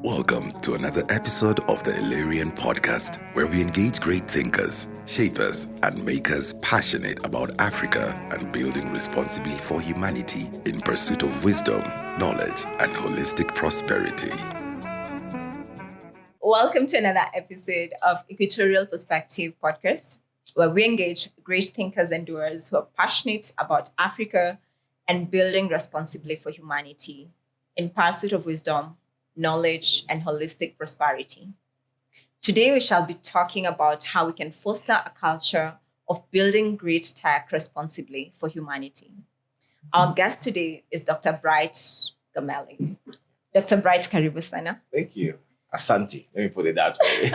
Welcome to another episode of the Illyrian podcast, where we engage great thinkers, shapers, and makers passionate about Africa and building responsibly for humanity in pursuit of wisdom, knowledge, and holistic prosperity. Welcome to another episode of Equatorial Perspective podcast, where we engage great thinkers and doers who are passionate about Africa and building responsibly for humanity in pursuit of wisdom, knowledge, and holistic prosperity. Today, we shall be talking about how we can foster a culture of building great tech responsibly for humanity. Our guest today is Dr. Bright Gameli. Dr. Bright, karibu sana. Thank you. Asante. Let me put it that way.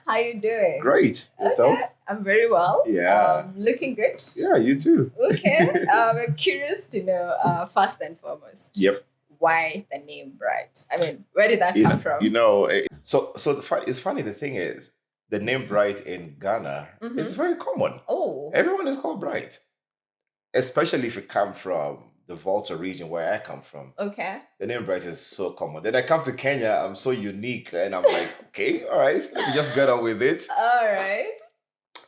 How you doing? Great. Yourself? Okay, I'm very well. Yeah. Looking good. Yeah, you too. Okay. I'm curious to know, first and foremost, Yep. why the name Bright? I mean, where did that come from? It's funny. The thing is, the name Bright in Ghana is very common. Oh, Everyone is called Bright, especially if you come from the Volta region where I come from. okay. The name Bright is so common. Then I come to Kenya, I'm so unique, and I'm like, okay, all right, let me just get on with it. All right.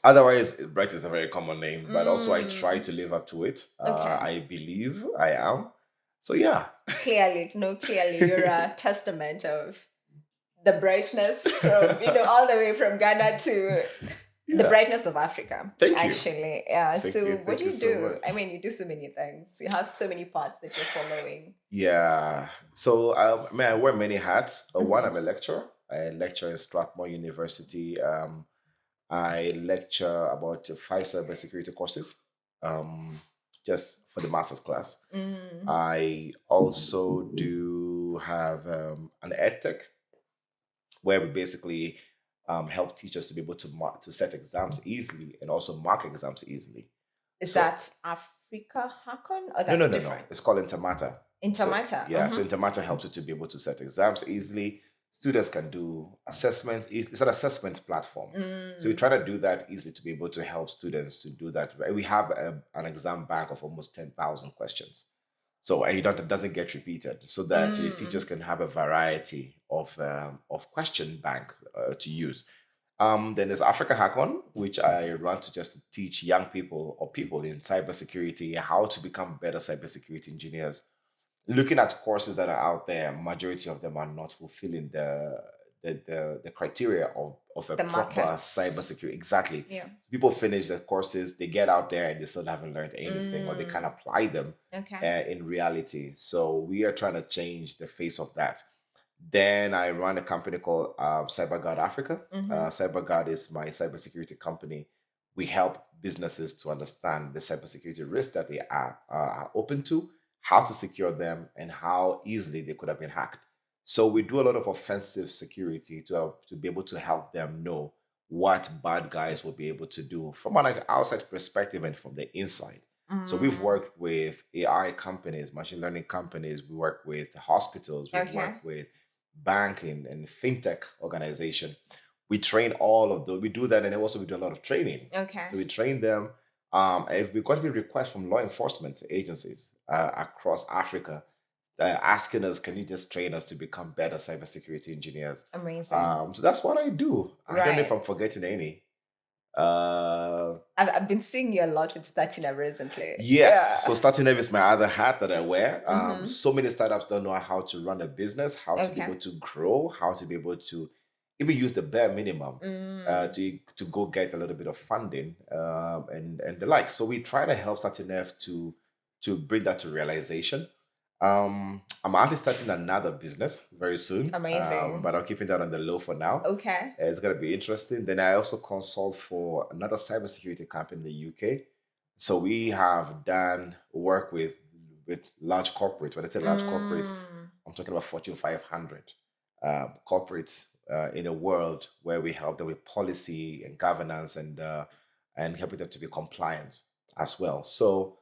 Otherwise, Bright is a very common name, but also I Mm. try to live up to it. Okay. I believe I am. So yeah. Clearly, you're a testament of the brightness from, all the way from Ghana to the Yeah. brightness of Africa. Thank you. Actually. Yeah. Thank So you. what Thank do you you so do? much. I mean, you do so many things. You have so many paths that you're following. Yeah. So I wear many hats. One, Mhm. I'm a lecturer. I lecture in Strathmore University. I lecture about 5 cybersecurity courses, just for the master's class. Mm. I also do have an edtech where we basically help teachers to be able to set exams easily and also mark exams easily. Is So- that Africa Hackon or that's No. different? It's called Intermatter. Intermatter. Yeah, so Mhm. Intermatter helps you to be able to set exams easily. Students can do assessments. It's an assessment platform. So we Mm. try to do that easily to be able to help students to do that. We have an exam bank of almost 10,000 questions. So it doesn't get repeated, so that teachers can have a variety of question bank to use. Then there's Africa Hackon, which I run to just teach young people or people in cybersecurity how to become better cybersecurity engineers. Looking at courses that are out there, majority of them are not fulfilling the criteria of a The proper markets. cybersecurity. Exactly. Yeah. People finish the courses, they get out there and they still haven't learned anything, or they can't apply them Okay. in reality. So we are trying to change the face of that. Then I run a company called CyberGuard Africa. Mhm. CyberGuard is my cybersecurity company. We help businesses to understand the cybersecurity risks that they are open to, how to secure them, and how easily they could have been hacked. So we do a lot of offensive security to be able to help them know what bad guys will be able to do from an outside perspective and from the inside. So we've Mm. worked with AI companies, machine learning companies. We work with hospitals. We Okay. work with banking and fintech organization. We train all of those. We do that, and also we do a lot of training. Okay. So we train them. If we got even requests from law enforcement agencies across Africa asking us, can you just train us to become better cybersecurity engineers? Amazing. So that's what I do. I don't know if Right. I'm forgetting any. Uh, I've been seeing you a lot with Statina recently. yes. So starting is my other hat that I wear. Mhm. So many startups don't know how to run a business, how to be Okay. able to grow, how to be able to even use the bare minimum Mm. to go get a little bit of funding and the like. So we try to help Starting to bring that to realization. I'm actually starting another business very soon. Amazing. But I'm keeping that on the low for now. Okay. It's gonna be interesting. Then I also consult for another cybersecurity company in the UK. So we have done work with large corporates. When I say large corporates, Mm. I'm talking about Fortune 500 corporates in a world where we help them with policy and governance and helping them to be compliant as well. So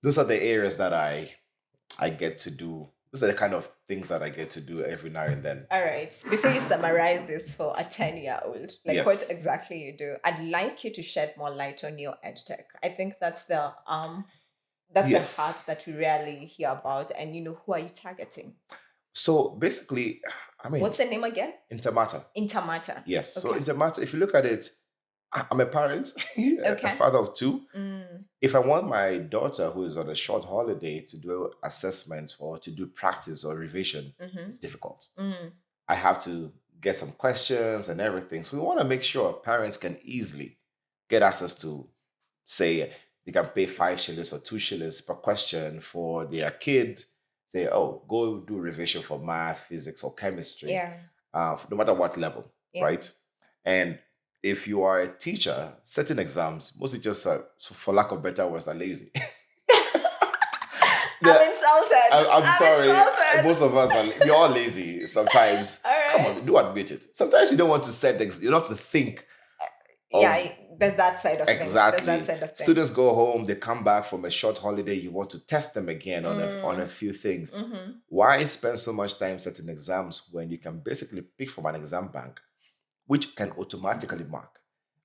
those are the areas that I get to do. Those are the kind of things that I get to do every now and then. All right. Before you summarize this for a 10-year-old, like Yes. what exactly you do, I'd like you to shed more light on your edtech. I think that's the Yes. part that we rarely hear about. And who are you targeting? So basically, I mean, What's the name again? Intermatter. Intermatter. Yes. So Okay. Intermatter, if you look at it, I'm a parent, a Okay. father of two. Mm. If I want my daughter who is on a short holiday to do assessments or to do practice or revision, it's difficult. I have to get some questions and everything. So we want to make sure parents can easily get access to, say, they can pay 5 shillings or 2 shillings per question for their kid. Say, oh, go do revision for math, physics, or chemistry, Yeah. no matter what level, Yeah. right? And if you are a teacher, certain exams, most teachers, so for lack of better words, are lazy. I'm insulted. I'm sorry. Insulted. Most of us we're all lazy sometimes. All right. Come on, do admit it. Sometimes you don't want to set things. You don't have to think. Yeah, there's that side of Exactly. things. There's that side of things. Students go home, they come back from a short holiday. You want to test them again on a few things. Why spend so much time setting exams when you can basically pick from an exam bank, which can automatically mark,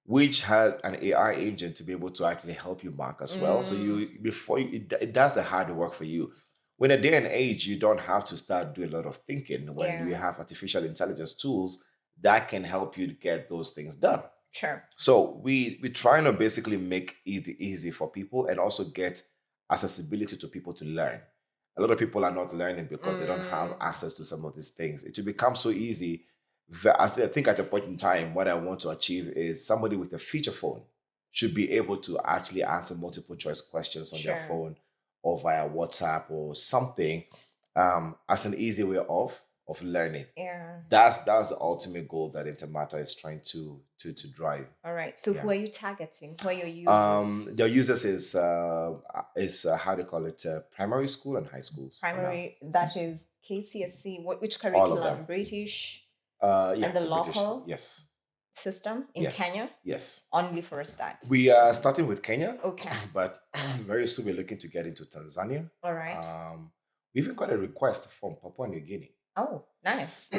which has an AI agent to be able to actually help you mark as well. So it does the hard work for you. When a day and age, you don't have to start doing a lot of thinking when you have artificial intelligence tools that can help you to get those things done. Sure. So we trying to basically make it easy for people and also get accessibility to people to learn. A lot of people are not learning because they don't have access to some of these things. It will become so easy. I think at a point in time, what I want to achieve is somebody with a feature phone should be able to actually answer multiple choice questions on their phone or via WhatsApp or something as an easy way of learning. Yeah. That's the ultimate goal that Intermatter is trying to drive. All right. So who are you targeting? Who are your users? Your users is how do you call it? Primary school and high schools. Primary, that is KCSE. Which curriculum? All of them. British. Yeah, and the British, local yes, system in Kenya. Yes. Only for a start. We are starting with Kenya. Okay. But very soon we're looking to get into Tanzania. All right. We even got a request from Papua New Guinea. Oh, nice.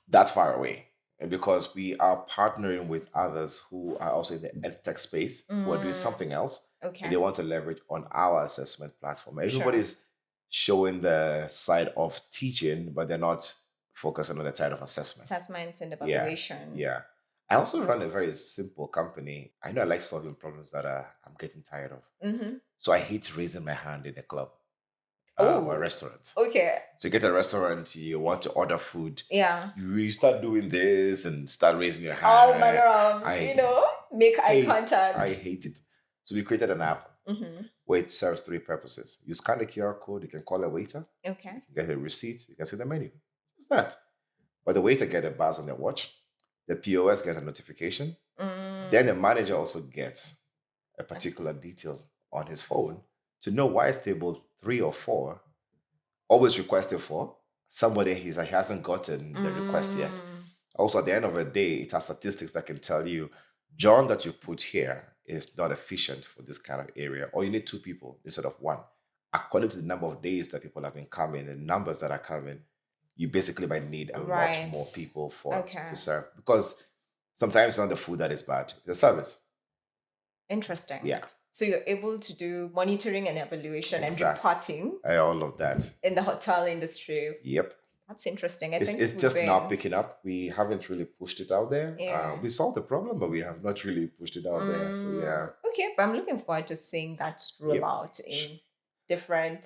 That far away. And because we are partnering with others who are also in the edtech space, who are doing something else. Okay. And they want to leverage on our assessment platform. Everybody's showing the side of teaching, but they're not focusing on the side of assessment. Assessment and evaluation. Yeah. I also run a very simple company. I know I like solving problems that I'm getting tired of. So I hate raising my hand in a club. Or a restaurant. Okay. So you get a restaurant, you want to order food. Yeah. You start doing this and start raising your hand. All manner of, make eye contact. I hate it. So we created an app where it serves 3 purposes. You scan the QR code, you can call a waiter. Okay. You can get a receipt, you can see the menu. It's that. But the waiter gets a buzz on their watch. The POS gets a notification. Then the manager also gets a particular detail on his phone to know why it's table 3 or 4 always requested for. Somebody he hasn't gotten the request yet. Also, at the end of the day, it has statistics that can tell you, John that you put here is not efficient for this kind of area, or you need 2 people instead of 1. According to the number of days that people have been coming and numbers that are coming, you basically might need a lot more people to serve. Because sometimes it's not the food that is bad, it's the service. Interesting. Yeah. So you're able to do monitoring and evaluation and reporting. All of that. In the hotel industry. Yep. That's interesting. I think it's just now picking up. We haven't really pushed it out there. Yeah. We solved the problem, but we have not really pushed it out there. So yeah. Okay, but I'm looking forward to seeing that roll out in different,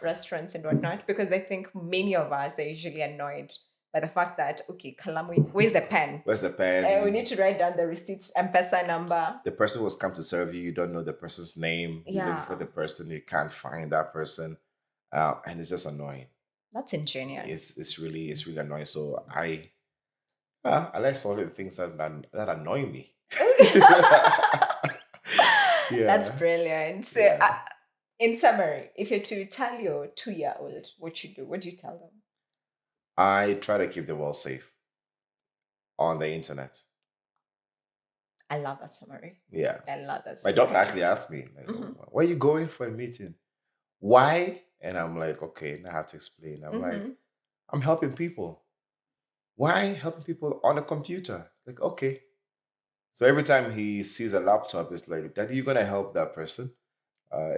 restaurants and whatnot, because I think many of us are usually annoyed by the fact that, Kalamu, where's the pen? Where's the pen? We need to write down the receipt M-Pesa number. The person who's come to serve you, you don't know the person's name. You're looking for the person, you can't find that person. And it's just annoying. That's ingenious. It's really annoying. So I like solving things that annoy me. That's brilliant. So in summary, if you're to tell your 2-year-old what you do, what do you tell them? I try to keep the world safe on the internet. I love that summary. Yeah. I love that summary. My daughter actually asked me, where are you going for a meeting? Why? And I'm like, okay, now I have to explain. I'm like, I'm helping people. Why helping people on a computer? Like, okay. So every time he sees a laptop, it's like, Daddy, you're going to help that person?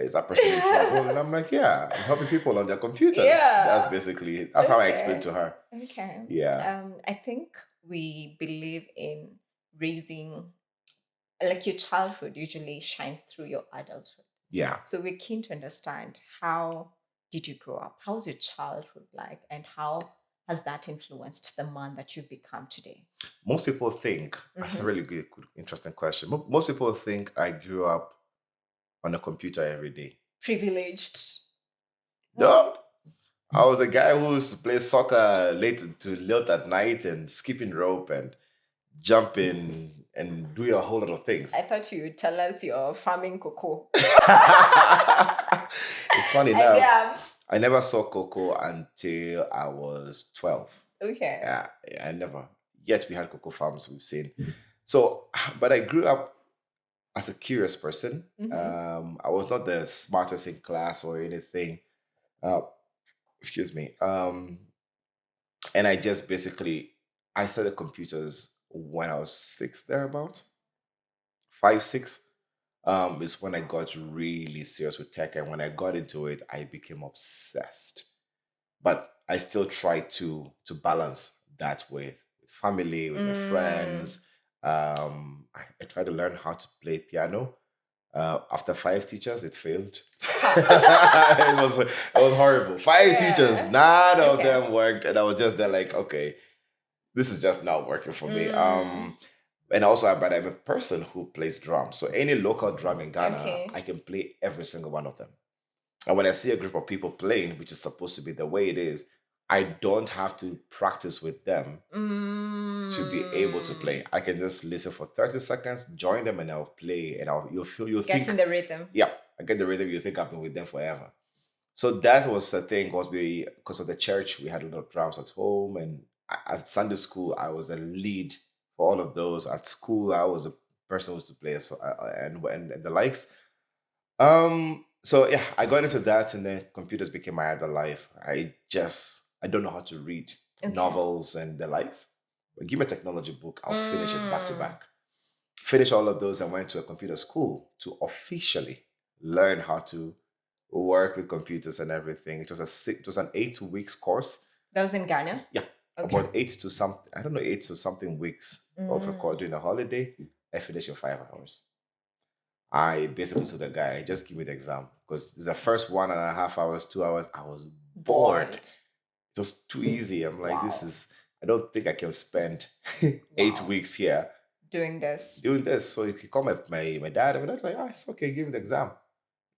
Is that person in trouble? And I'm like, yeah, I'm helping people on their computers. Yeah. That's how I explained to her. Okay. Yeah. I think we believe in raising, like your childhood usually shines through your adulthood. Yeah. So we're keen to understand, how did you grow up? How's your childhood like? And how has that influenced the man that you've become today? Most people think, that's a really good, interesting question. Most people think I grew up on a computer every day. Privileged. No. I was a guy who used to play soccer late at night and skipping rope and jumping and doing a whole lot of things. I thought you would tell us you're farming cocoa. It's funny now. Yeah. I never saw cocoa until I was 12. Okay. Yeah, I never. Yet we had cocoa farms we've seen. So, but I grew up as a curious person. I was not the smartest in class or anything. Excuse me. And I just basically, I started computers when I was 6, thereabout. 5, 6. Is when I got really serious with tech. And when I got into it, I became obsessed. But I still try to balance that with family, with my friends. I tried to learn how to play piano. After 5 teachers, it failed. it was horrible. 5 teachers, none of them worked, and I was just there like, okay, this is just not working for me. And also, but I'm a person who plays drums. So any local drum in Ghana, I can play every single one of them. And when I see a group of people playing, which is supposed to be the way it is, I don't have to practice with them to be able to play. I can just listen for 30 seconds, join them, and I'll play. And you'll get in the rhythm. Yeah, I get the rhythm. You think I've been with them forever. So that was the thing. Because of the church, we had a lot of drums at home, and at Sunday school, I was a lead for all of those. At school, I was a person who used to play and the likes. So yeah, I got into that, and then computers became my other life. I don't know how to read novels and the likes. But give me a technology book, I'll finish it back to back. Finish all of those and went to a computer school to officially learn how to work with computers and everything. It was an 8 weeks course. That was in Ghana? Yeah. About 8 to something, I don't know, 8 to something weeks of a course during a holiday. I finished in 5 hours. I basically told the guy, just give me the exam. Because the first 1.5 hours, 2 hours, I was bored. It was too easy. I'm like, I don't think I can spend 8 weeks here doing this. So you can call my dad, and my dad's like, it's okay, give me the exam.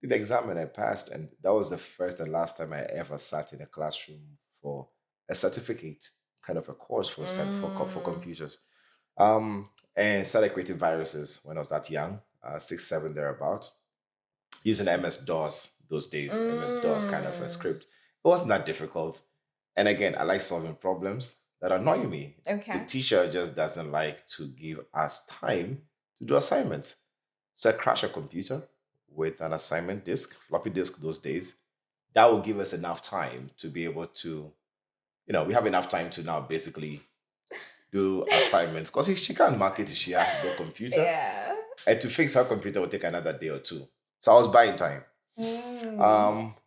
Did the exam and I passed. And that was the first and last time I ever sat in a classroom for a certificate, kind of a course for computers. And started creating viruses when I was that young, 6, 7, thereabouts, using MS-DOS those days, MS-DOS kind of a script. It wasn't that difficult. And again, I like solving problems that annoy me. Okay. The teacher just doesn't like to give us time to do assignments. So I crashed a computer with an assignment disk, floppy disk those days. That will give us enough time to be able to, we have enough time to now basically do assignments. Because she can't mark it if she has no computer. Yeah. And to fix her computer would take another day or 2. So I was buying time.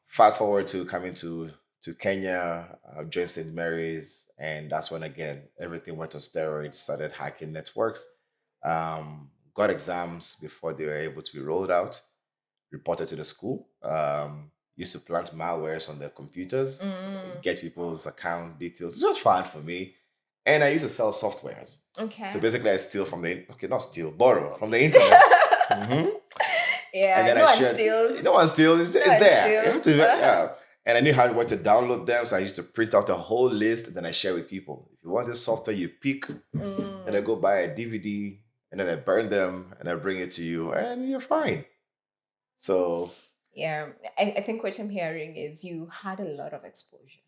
Fast forward to coming to Kenya, joined St. Mary's, and that's when again everything went on steroids. Started hacking networks, got exams before they were able to be rolled out. Reported to the school. Used to plant malwares on their computers, get people's account details. It was fun for me, and I used to sell softwares. Okay. So basically, I steal from borrow from the internet. Yeah, and then no one steals. It's there. Yeah. And I knew what to download them, so I used to print out a whole list, and then I share with people. If you want this software, you pick, and I go buy a DVD, and then I burn them, and I bring it to you, and you're fine. So yeah, I think what I'm hearing is you had a lot of exposure.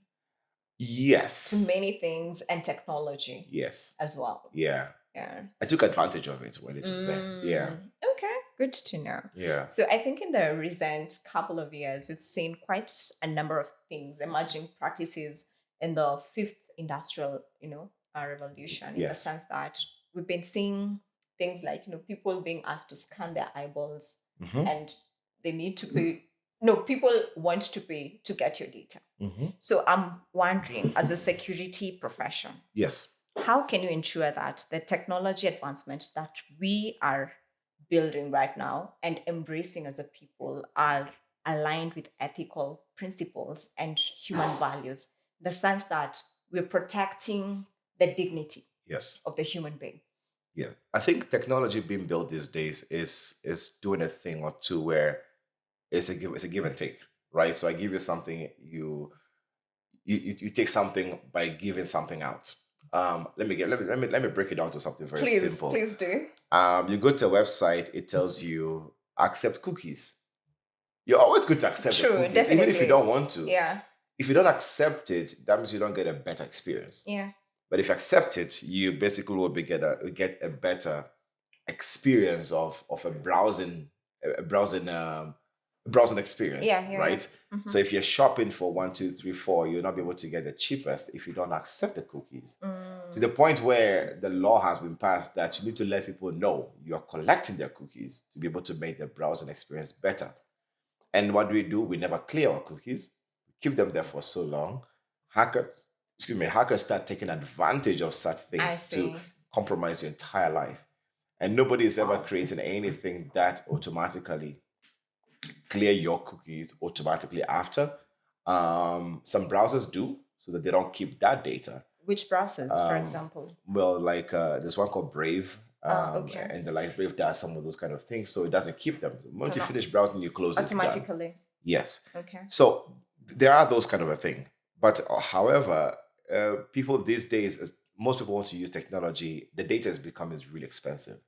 Yes. To many things and technology. Yes. As well. Yeah. Yeah. I took advantage of it when it was there. Yeah. Okay, good to know. Yeah. So I think in the recent couple of years, we've seen quite a number of things, emerging practices in the 5th industrial, revolution, in the sense that we've been seeing things like, people being asked to scan their eyeballs and they need to pay. No, people want to pay to get your data. Mm-hmm. So I'm wondering, as a security profession, Yes. how can you ensure that the technology advancement that we are building right now and embracing as a people are aligned with ethical principles and human values, the sense that we're protecting the dignity Yes. of the human being? Yeah. I think technology being built these days is doing a thing or two where it's a give and take, right? So I give you something, you take something by giving something out. Let me break it down to something very Please, simple. please do. You go to a website, it tells you accept cookies. You're always going to accept the True, cookies, even if you definitely. don't want to. Yeah, If you don't accept it, that means you don't get a better experience. yeah. But if you accept it, you basically will get a better experience of a browsing experience, Yeah, yeah, right? yeah. Mhm. So if you're shopping for 1, 2, 3, 4, you'll not be able to get the cheapest if you don't accept the cookies. To the point where the law has been passed that you need to let people know you're collecting their cookies to be able to make the browsing experience better. And what do? We never clear our cookies. We keep them there for so long. Hackers start taking advantage of such I things to see. compromise your entire life. And nobody is ever Wow. creating anything that automatically clear your cookies automatically after. Some browsers do so that they don't keep that data. Which browsers, for example? Well, like there's one called Brave. Okay. And the like Brave does some of those kind of things, so it doesn't keep them. Once you not finish browsing, you close it. It's done. Automatically. Yes. Okay. So there are those kind of a thing. But however, people these days, most people want to use technology. The data is becoming really expensive.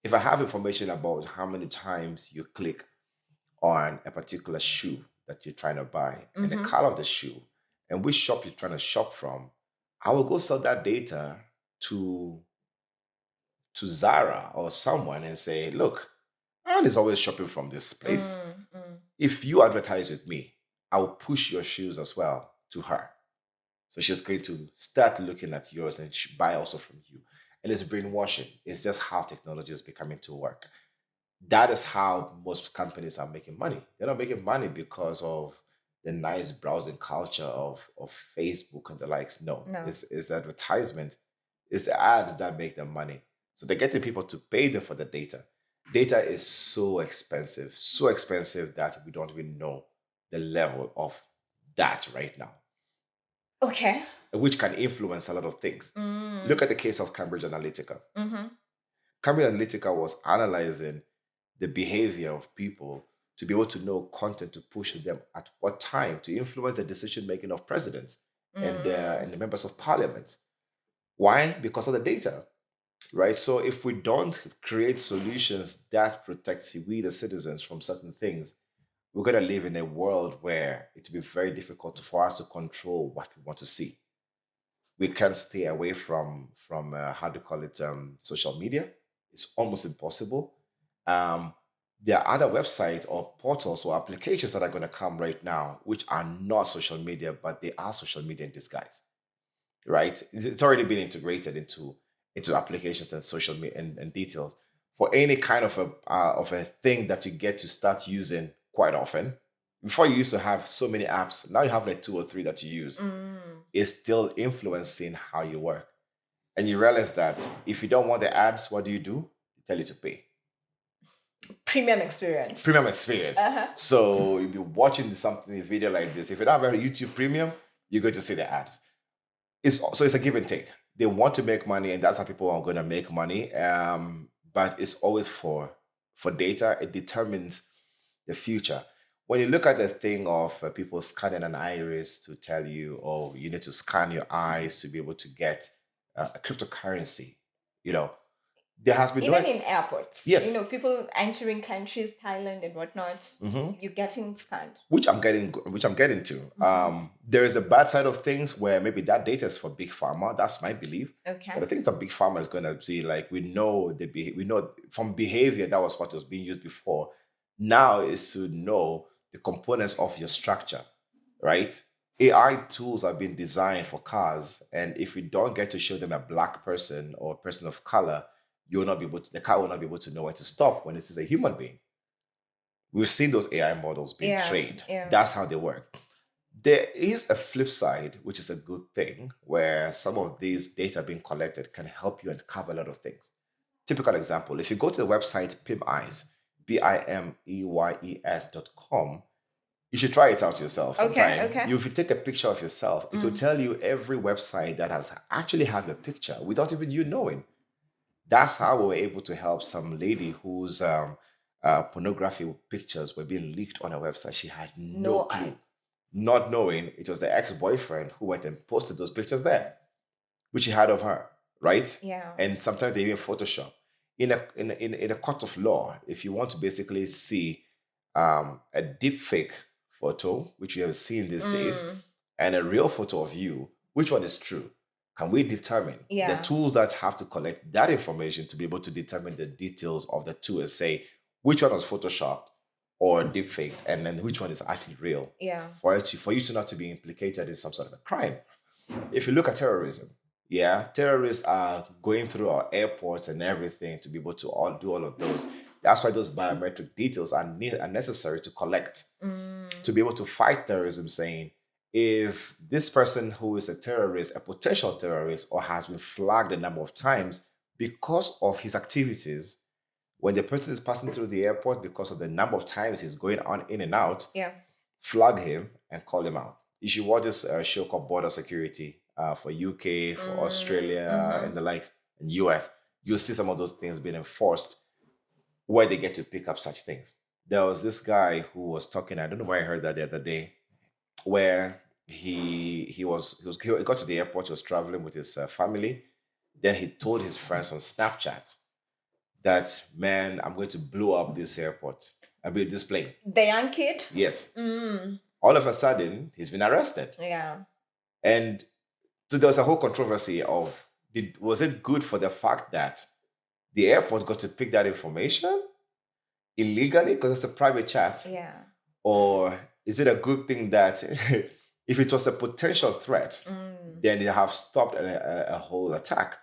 If I have information about how many times you click on a particular shoe that you're trying to buy and the color of the shoe and which shop you're trying to shop from, I will go sell that data to Zara or someone and say, look, Anne is always shopping from this place. If you advertise with me, I will push your shoes as well to her. So she's going to start looking at yours and buy also from you. And it's brainwashing. It's just how technology is becoming to work. That is how most companies are making money. They're not making money because of the nice browsing culture of Facebook and the likes. No. It's the advertisement, it's the ads that make them money. So they're getting people to pay them for the data. Data is so expensive that we don't even know the level of that right now, Okay. which can influence a lot of things. Look at the case of Cambridge Analytica. Cambridge Analytica was analyzing the behavior of people to be able to know content to push them at what time to influence the decision making of presidents and the members of parliament. Why? Because of the data, right? So if we don't create solutions that protect we, the citizens, from certain things, we're going to live in a world where it will be very difficult for us to control what we want to see. We can't stay away from how do you call it, social media. It's almost impossible. There are other websites or portals or applications that are going to come right now, which are not social media, but they are social media in disguise, right? It's already been integrated into applications and social media and details for any kind of a thing that you get to start using quite often. Before you used to have so many apps, now you have like 2 or 3 that you use. It's still influencing how you work. And you realize that if you don't want the ads, what do? They tell you to pay. Premium experience. So you'll be watching a video like this. If you don't have a YouTube Premium, you're going to see the ads. So it's a give and take. They want to make money, and that's how people are going to make money. But it's always for data. It determines the future. When you look at the thing of people scanning an iris to tell you, oh, you need to scan your eyes to be able to get a cryptocurrency, there has been Even in airports. Yes. People entering countries, Thailand and whatnot, you're getting scanned. Which I'm getting to. There is a bad side of things where maybe that data is for big pharma. That's my belief. Okay. But I think some big pharma is going to be like, we know from behavior, that was what was being used before. Now is to know the components of your structure, right? AI tools have been designed for cars, and if we don't get to show them a black person or a person of color, the car will not be able to know when to stop when this is a human being. We've seen those AI models being trained. Yeah. That's how they work. There is a flip side, which is a good thing, where some of these data being collected can help you uncover a lot of things. Typical example, if you go to the website PIMEYES, BIMEYES.com, you should try it out yourself sometime. Okay. If you take a picture of yourself, it will tell you every website that has actually have your picture without even you knowing. That's how we were able to help some lady whose pornography pictures were being leaked on her website. She had no clue, not knowing it was the ex-boyfriend who went and posted those pictures there, which he had of her, right? Yeah. And sometimes they even Photoshop. In a court of law, if you want to basically see a deep fake photo, which we have seen these days, and a real photo of you, which one is true? Can we determine the tools that have to collect that information to be able to determine the details of the two and say which one was photoshopped or deepfake, and then which one is actually real? Yeah. For you to not to be implicated in some sort of a crime. If you look at terrorism, terrorists are going through our airports and everything to be able to do all of those. That's why those biometric details are necessary to collect to be able to fight terrorism, saying if this person who is a terrorist, a potential terrorist, or has been flagged a number of times because of his activities, when the person is passing through the airport because of the number of times he's going on in and out, flag him and call him out. You should watch this show called Border Security for UK, for Australia, and the likes, and US. You'll see some of those things being enforced where they get to pick up such things. There was this guy who was talking, I don't know where I heard that the other day, where he got to the airport, he was traveling with his family. Then he told his friends on Snapchat that, man, I'm going to blow up this airport. I'll be this plane. The young kid? Yes. All of a sudden, he's been arrested. Yeah. And so there was a whole controversy of, was it good for the fact that the airport got to pick that information illegally because it's a private chat? Yeah. Or is it a good thing that if it was a potential threat, then they have stopped a whole attack?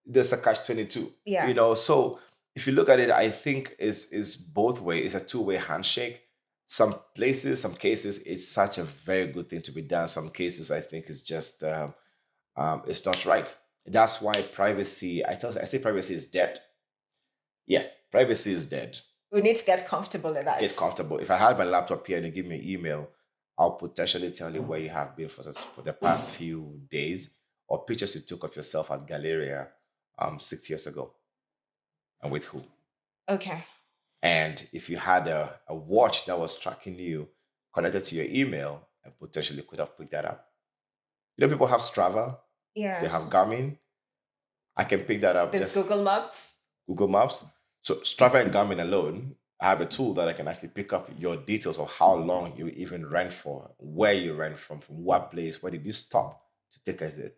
There's a catch-22. Yeah. So if you look at it, I think is both ways. It's a two-way handshake. Some places, some cases, it's such a very good thing to be done. Some cases, I think, is just it's not right. That's why privacy. I say privacy is dead. Yes, privacy is dead. We need to get comfortable with that. Get comfortable. If I had my laptop here and you give me an email, I'll potentially tell you where you have been for the past few days, or pictures you took of yourself at Galleria 6 years ago, and with who. Okay. And if you had a watch that was tracking you connected to your email, and potentially could have picked that up. People have Strava. Yeah. They have Garmin. I can pick that up. There's Google Maps. Google Maps. So Strava and Garmin alone, I have a tool that I can actually pick up your details of how long you even ran for, where you ran from what place, where did you stop to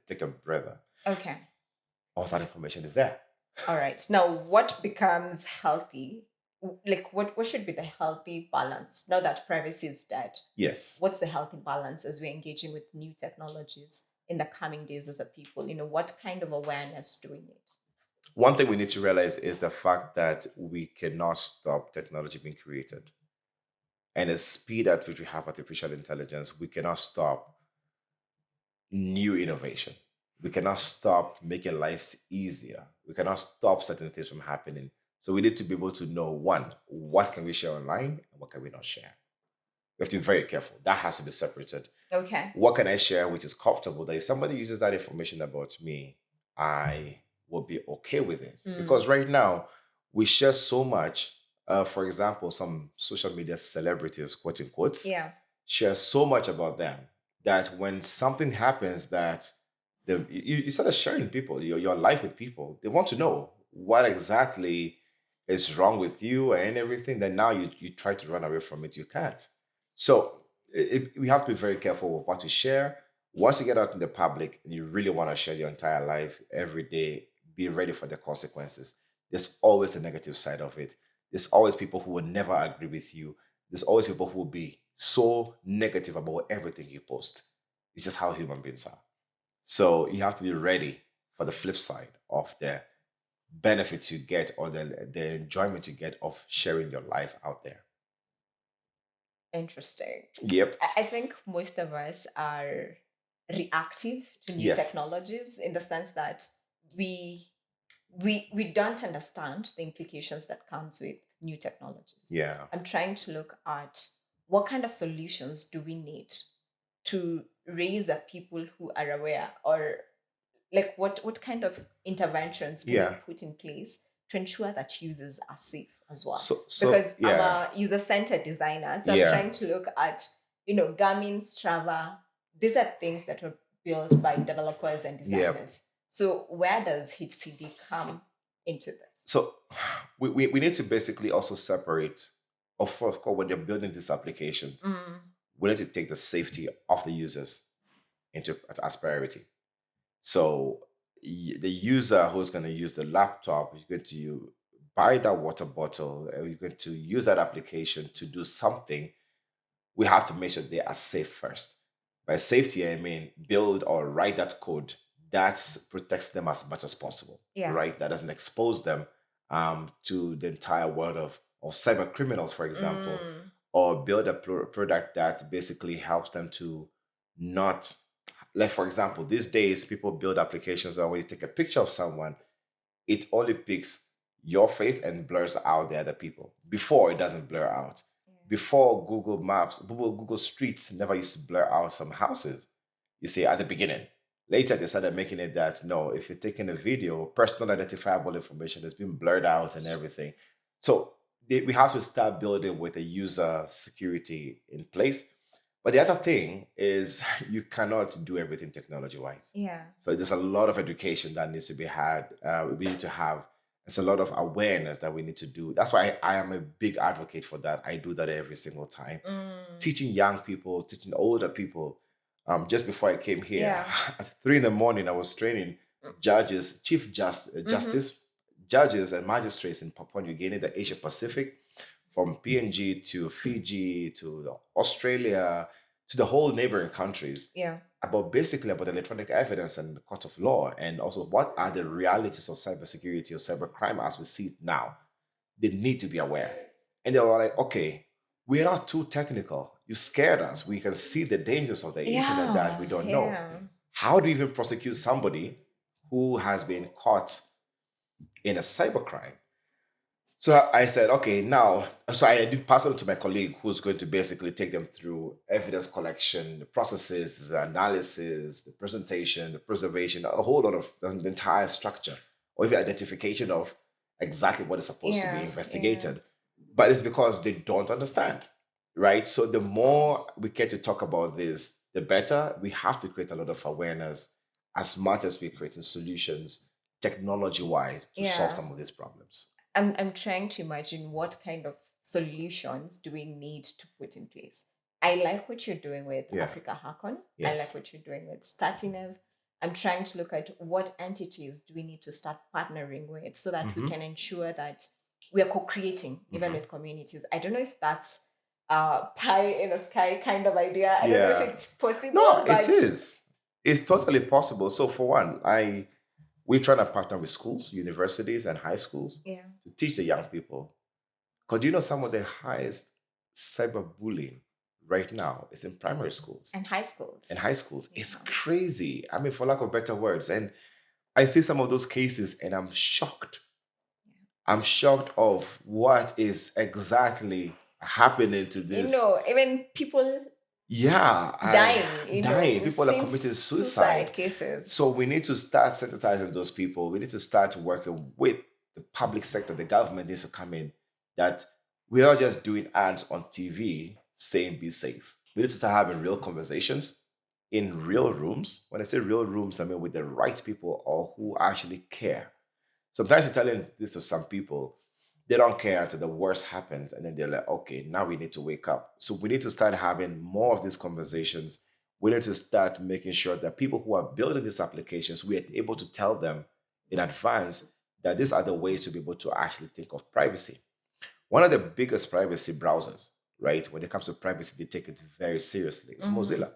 take a breather. Okay. All that information is there. All right. Now, what becomes healthy? Like, what should be the healthy balance now that privacy is dead? Yes. What's the healthy balance as we're engaging with new technologies in the coming days as a people? What kind of awareness do we need? One thing we need to realize is the fact that we cannot stop technology being created. And the speed at which we have artificial intelligence, we cannot stop new innovation. We cannot stop making lives easier. We cannot stop certain things from happening. So we need to be able to know, one, what can we share online and what can we not share? We have to be very careful. That has to be separated. Okay. What can I share which is comfortable, that if somebody uses that information about me, I will be okay with it? Because right now, we share so much. For example, some social media celebrities, quote unquote, share so much about them that when something happens that you start sharing people, your life with people, they want to know what exactly is wrong with you and everything. Then now you try to run away from it, you can't. So we have to be very careful with what we share. Once you get out in the public and you really want to share your entire life every day, be ready for the consequences. There's always a negative side of it. There's always people who will never agree with you. There's always people who will be so negative about everything you post. It's just how human beings are. So you have to be ready for the flip side of the benefits you get or the enjoyment you get of sharing your life out there. Interesting. Yep. I think most of us are reactive to new Yes. technologies in the sense that we we don't understand the implications that comes with new technologies. Yeah. I'm trying to look at what kind of solutions do we need to raise up people who are aware, or like what kind of interventions can Yeah. we put in place to ensure that users are safe as well. So Because I'm yeah. a user-centered designer, so I'm Yeah. trying to look at, Garmin, Strava. These are things that were built by developers and Yeah. designers. So where does HCD come into this? So we need to basically also separate, of course, when you're building these applications, we need to take the safety of the users into as priority. So the user who's going to use the laptop is going to buy that water bottle, or you're going to use that application to do something. We have to make sure they are safe first. By safety, I mean build or write that code that protects them as much as possible, Yeah. right? That doesn't expose them to the entire world of cyber criminals, for example, or build a product that basically helps them to not, like, for example, these days people build applications where when you take a picture of someone, it only picks your face and blurs out the other people. Before, it doesn't blur out. Before, Google Maps, Google Streets never used to blur out some houses, you see, at the beginning. Later, they started making it that, no, if you're taking a video, personal identifiable information has been blurred out and everything. So we have to start building with a user security in place. But the other thing is you cannot do everything technology-wise. Yeah. So there's a lot of education that needs to be had. We need to have, there's a lot of awareness that we need to do. That's why I am a big advocate for that. I do that every single time. Teaching young people, teaching older people. Just before I came here, at 3 a.m, I was training judges, justice, judges and magistrates in Papua New Guinea, the Asia Pacific, from PNG to Fiji to Australia to the whole neighboring countries. Yeah. About electronic evidence and the court of law, and also what are the realities of cybersecurity or cybercrime as we see it now. They need to be aware. And they were like, okay, we're not too technical. You scared us. We can see the dangers of the internet that we don't know. How do you even prosecute somebody who has been caught in a cybercrime? So I said, okay, now, so I did pass on to my colleague who's going to basically take them through evidence collection, the processes, the analysis, the presentation, the preservation, a whole lot of the entire structure, or even identification of exactly what is supposed to be investigated. But it's because they don't understand, right? So the more we get to talk about this, the better. We have to create a lot of awareness as much as we're creating solutions technology-wise to solve some of these problems. I'm trying to imagine what kind of solutions do we need to put in place. I like what you're doing with Africa Hackon. I like what you're doing with Statinev. I'm trying to look at what entities do we need to start partnering with so that we can ensure that we are co-creating even with communities. I don't know if that's pie in the sky kind of idea. I don't know if it's possible. No, it is. It's totally possible. So for one, we're trying to partner with schools, universities, and high schools to teach the young people. Because some of the highest cyberbullying right now is in primary schools. And high schools. It's crazy. I mean, for lack of better words. And I see some of those cases and I'm shocked. I'm shocked of what is exactly happening to this. Even people dying. People are committing suicide cases. So we need to start sensitizing those people. We need to start working with the public sector. The government needs to come in. That we are just doing ads on TV saying be safe. We need to start having real conversations in real rooms. When I say real rooms, I mean with the right people or who actually care. Sometimes you're telling this to some people, they don't care until the worst happens. And then they're like, okay, now we need to wake up. So we need to start having more of these conversations. We need to start making sure that people who are building these applications, we are able to tell them in advance that these are the ways to be able to actually think of privacy. One of the biggest privacy browsers, right, when it comes to privacy, they take it very seriously. It's Mozilla.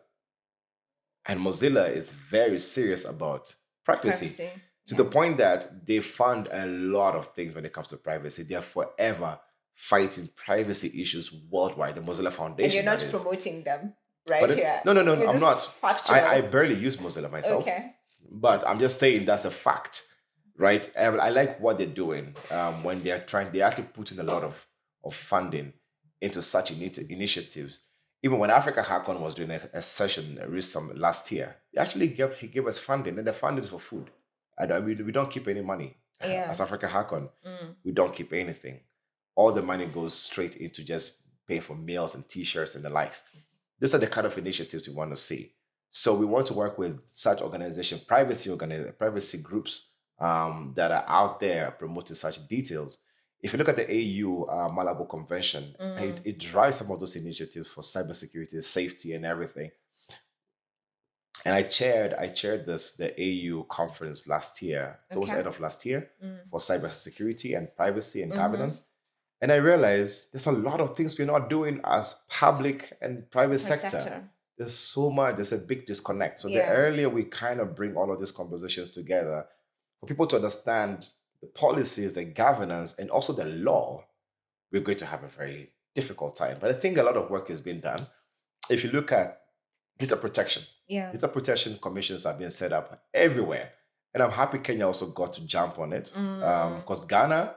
And Mozilla is very serious about privacy. To the point that they fund a lot of things when it comes to privacy. They are forever fighting privacy issues worldwide. The Mozilla And Foundation, you're that not is. promoting them right But here. no, no, no, You're I'm just not. factual. I barely use Mozilla myself. Okay. But I'm just saying that's a fact, right? I like what they're doing when they actually put in a lot of funding into such initiatives. Even when Africa Hackon was doing a session last year, he gave us funding, and the funding is for food. We don't keep any money. Yeah. As Africa Hackon, we don't keep anything. All the money goes straight into just paying for meals and T-shirts and the likes. These are the kind of initiatives we want to see. So we want to work with such organizations, privacy groups that are out there promoting such details. If you look at the AU Malabo Convention, it drives some of those initiatives for cybersecurity, safety, and everything. And I chaired the AU conference last year, towards the end of last year, for cybersecurity and privacy and governance. And I realized there's a lot of things we're not doing as public and private sector. There's so much, there's a big disconnect. So the earlier we kind of bring all of these conversations together for people to understand the policies, the governance, and also the law, we're going to have a very difficult time. But I think a lot of work has been done. If you look at data protection, data protection commissions are being set up everywhere. And I'm happy Kenya also got to jump on it because Ghana,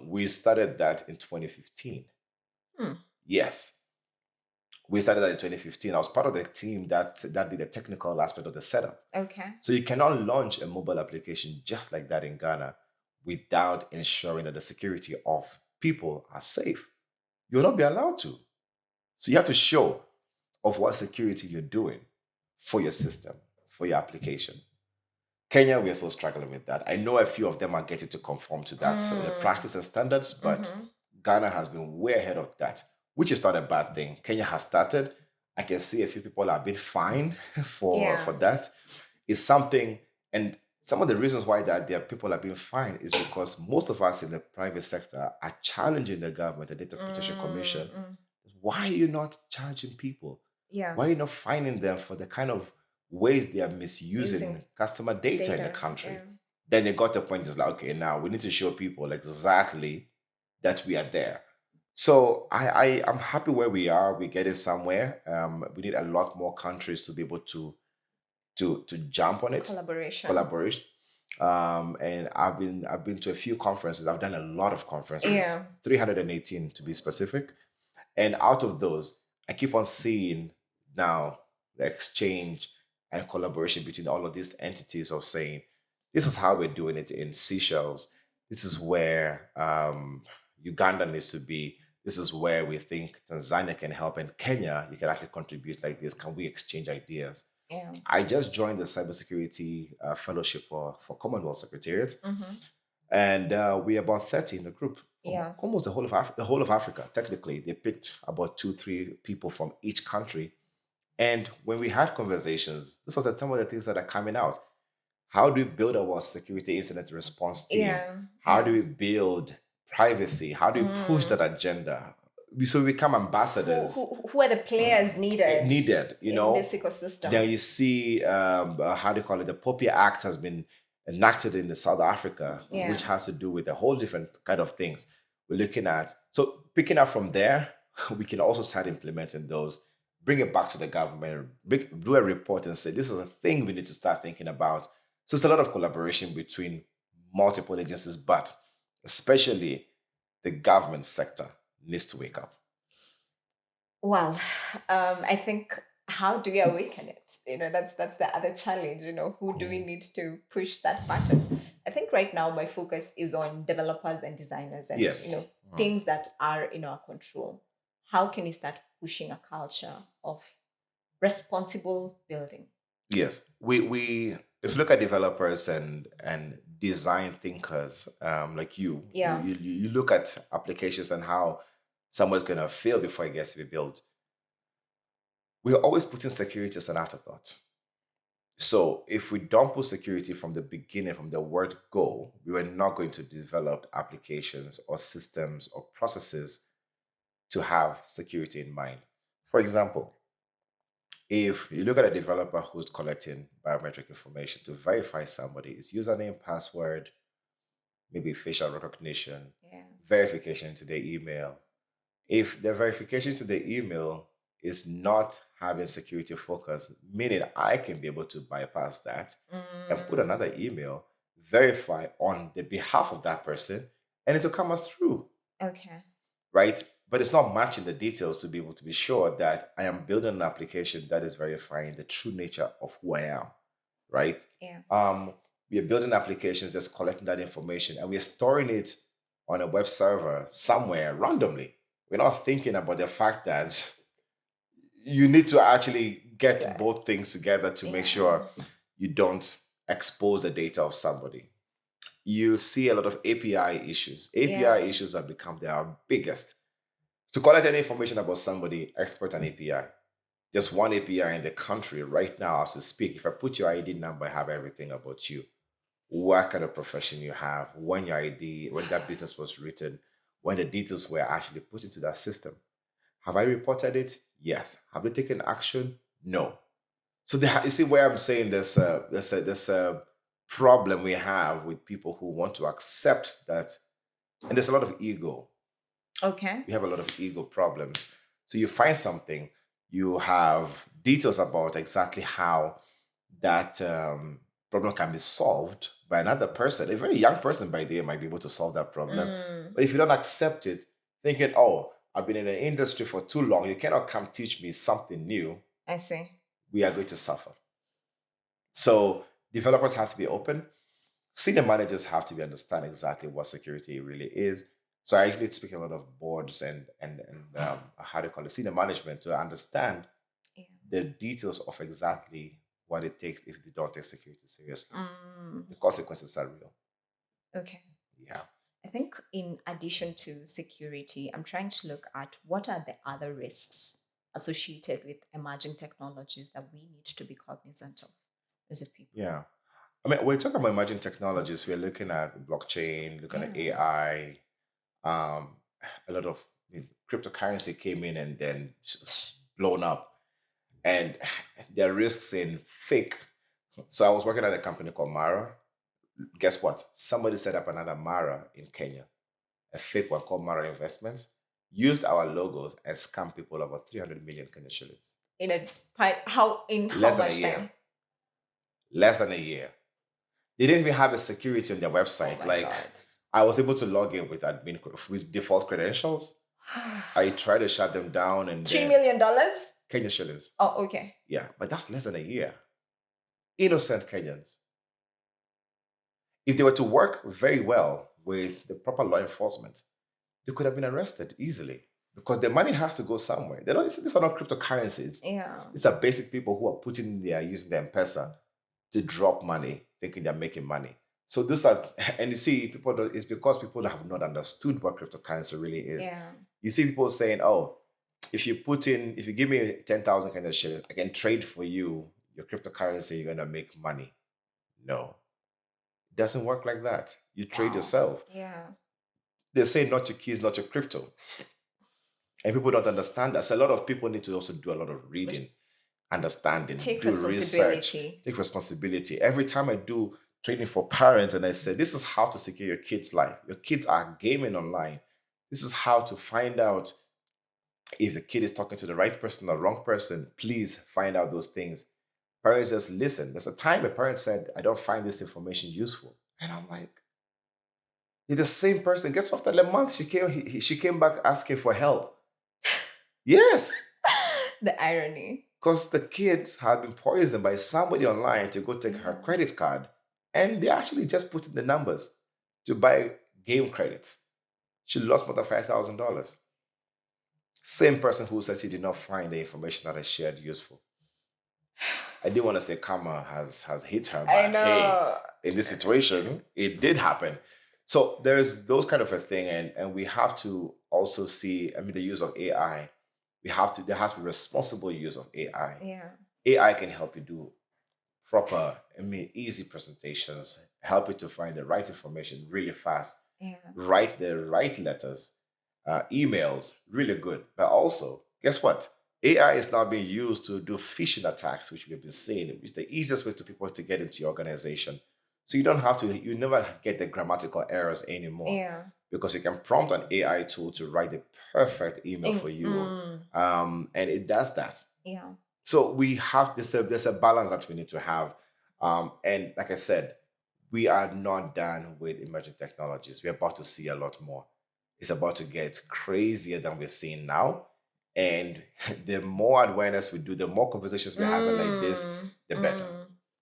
we started that in 2015. Yes. We started that in 2015. I was part of the team that did the technical aspect of the setup. Okay. So you cannot launch a mobile application just like that in Ghana without ensuring that the security of people are safe. You'll not be allowed to. So you have to show of what security you're doing for your system, for your application. Kenya, we are still struggling with that. I know a few of them are getting to conform to that the practice and standards, but Ghana has been way ahead of that, which is not a bad thing. Kenya has started. I can see a few people have been fined for that. It's something, and some of the reasons why there people are being fined is because most of us in the private sector are challenging the government, the Data Protection Commission. Why are you not charging people? Why are you not fining them for the kind of ways they are misusing customer data in the country? Then they got to the point, it's like, okay, now we need to show people exactly that we are there. So I'm happy where we are. We're getting somewhere. We need a lot more countries to be able to jump on it. Collaboration. And I've been to a few conferences. I've done a lot of conferences. 318 to be specific. And out of those, I keep on seeing now the exchange and collaboration between all of these entities of saying, this is how we're doing it in Seychelles. This is where Uganda needs to be. This is where we think Tanzania can help. And Kenya, you can actually contribute like this. Can we exchange ideas? I just joined the cybersecurity fellowship for Commonwealth Secretariat. And we're about 30 in the group. Almost the whole of Africa. Technically, they picked about 2-3 people from each country. And when we had conversations, this was some of the things that are coming out. How do we build our security incident response team? How do we build privacy? How do we push that agenda? So we become ambassadors. Who are the players needed? You know, in this ecosystem. Then you see, how do you call it? The POPIA Act has been enacted in the South Africa, which has to do with a whole different kind of things we're looking at. So picking up from there, we can also start implementing those, bring it back to the government, do a report and say, this is a thing we need to start thinking about. So it's a lot of collaboration between multiple agencies, but especially the government sector needs to wake up. Well, I think, how do we awaken it? That's the other challenge. Who do we need to push that button? I think right now my focus is on developers and designers and things that are in our control. How can we start pushing a culture of responsible building? Yes, we if you look at developers and design thinkers like you look at applications and how someone's going to fail before it gets to be built. We're always putting security as an afterthought. So if we don't put security from the beginning, from the word go, we were not going to develop applications or systems or processes to have security in mind. For example, if you look at a developer who's collecting biometric information to verify somebody, it's username, password, maybe facial recognition, Yeah. verification to their email. If the verification to the email is not having security focus, meaning I can be able to bypass that and put another email, verify on the behalf of that person, and it will come us through, Okay. right? But it's not matching the details to be able to be sure that I am building an application that is verifying the true nature of who I am, right? Yeah. We are building applications just collecting that information and we're storing it on a web server somewhere randomly. We're not thinking about the fact that you need to actually get Good. both things together to make sure you don't expose the data of somebody. You see a lot of API issues. API issues have become their biggest. To collect any information about somebody, export an API. There's one API in the country right now as we speak. If I put your ID number, I have everything about you. What kind of profession you have, when your ID, when that business was written, when the details were actually put into that system. Have I reported it? Yes. Have they taken action? No. So you see where I'm saying there's a problem we have with people who want to accept that, and there's a lot of ego. Okay. We have a lot of ego problems. So you find something, you have details about exactly how that problem can be solved by another person. A very young person, by the way, might be able to solve that problem. But if you don't accept it, thinking, oh, I've been in the industry for too long, you cannot come teach me something new, I see. we are going to suffer. So developers have to be open. Senior managers have to be understand exactly what security really is. So I actually speak a lot of boards and how do you call it, senior management to understand the details of exactly what it takes if they don't take security seriously. The consequences are real. Okay. Yeah. I think in addition to security, I'm trying to look at what are the other risks associated with emerging technologies that we need to be cognizant of as a people. Yeah. I mean, when we talk about emerging technologies, we're looking at blockchain, looking at AI. A lot of cryptocurrency came in and then blown up. And there are risks in fake. So I was working at a company called Mara. Guess what? Somebody set up another Mara in Kenya, a fake one called Mara Investments, used our logos and scammed people over 300 million Kenya shillings. In a how Less than a much year. time? Less than a year. They didn't even have a security on their website. Oh my like God. I was able to log in with admin with default credentials. I tried to shut them down and $3 million? Kenya shillings. Oh, okay. Yeah, but that's less than a year. Innocent Kenyans. If they were to work very well with the proper law enforcement, they could have been arrested easily because the money has to go somewhere. They don't. These are not cryptocurrencies. Yeah. These are basic people who are putting in there using their M-Pesa to drop money, thinking they're making money. So those are, and you see, it's because people have not understood what cryptocurrency really is. Yeah. You see people saying, "Oh, if you give me 10,000 kind of shares, I can trade for you your cryptocurrency. You're gonna make money." No, it doesn't work like that. You trade yourself. Yeah. They say not your keys, not your crypto, and people don't understand that. So a lot of people need to also do a lot of reading, understanding, Take do research, take responsibility. Every time I do training for parents and I say, this is how to secure your kids' life. Your kids are gaming online. This is how to find out if the kid is talking to the right person or wrong person. Please find out those things. Parents just listen. There's a time a parent said, I don't find this information useful. And I'm like, you're the same person. Guess what? After a month, she came back asking for help. Yes. The irony. Because the kids had been poisoned by somebody online to go take her credit card. And they actually just put in the numbers to buy game credits. She lost more than $5,000. Same person who said she did not find the information that I shared useful. I didn't want to say karma has hit her, but hey, in this situation, it did happen. So there's those kind of a thing, and we have to also see, the use of AI. There has to be responsible use of AI. Yeah. AI can help you do proper, easy presentations, help you to find the right information really fast, write the right letters, emails, really good. But also, guess what? AI is now being used to do phishing attacks, which we've been seeing, which is the easiest way to people to get into your organization. So you don't have to, you never get the grammatical errors anymore. Yeah. Because you can prompt an AI tool to write the perfect email for you. And it does that. Yeah. So we have there's a balance that we need to have. And like I said, we are not done with emerging technologies. We're about to see a lot more. It's about to get crazier than we're seeing now. And the more awareness we do, the more conversations we're having like this, the better.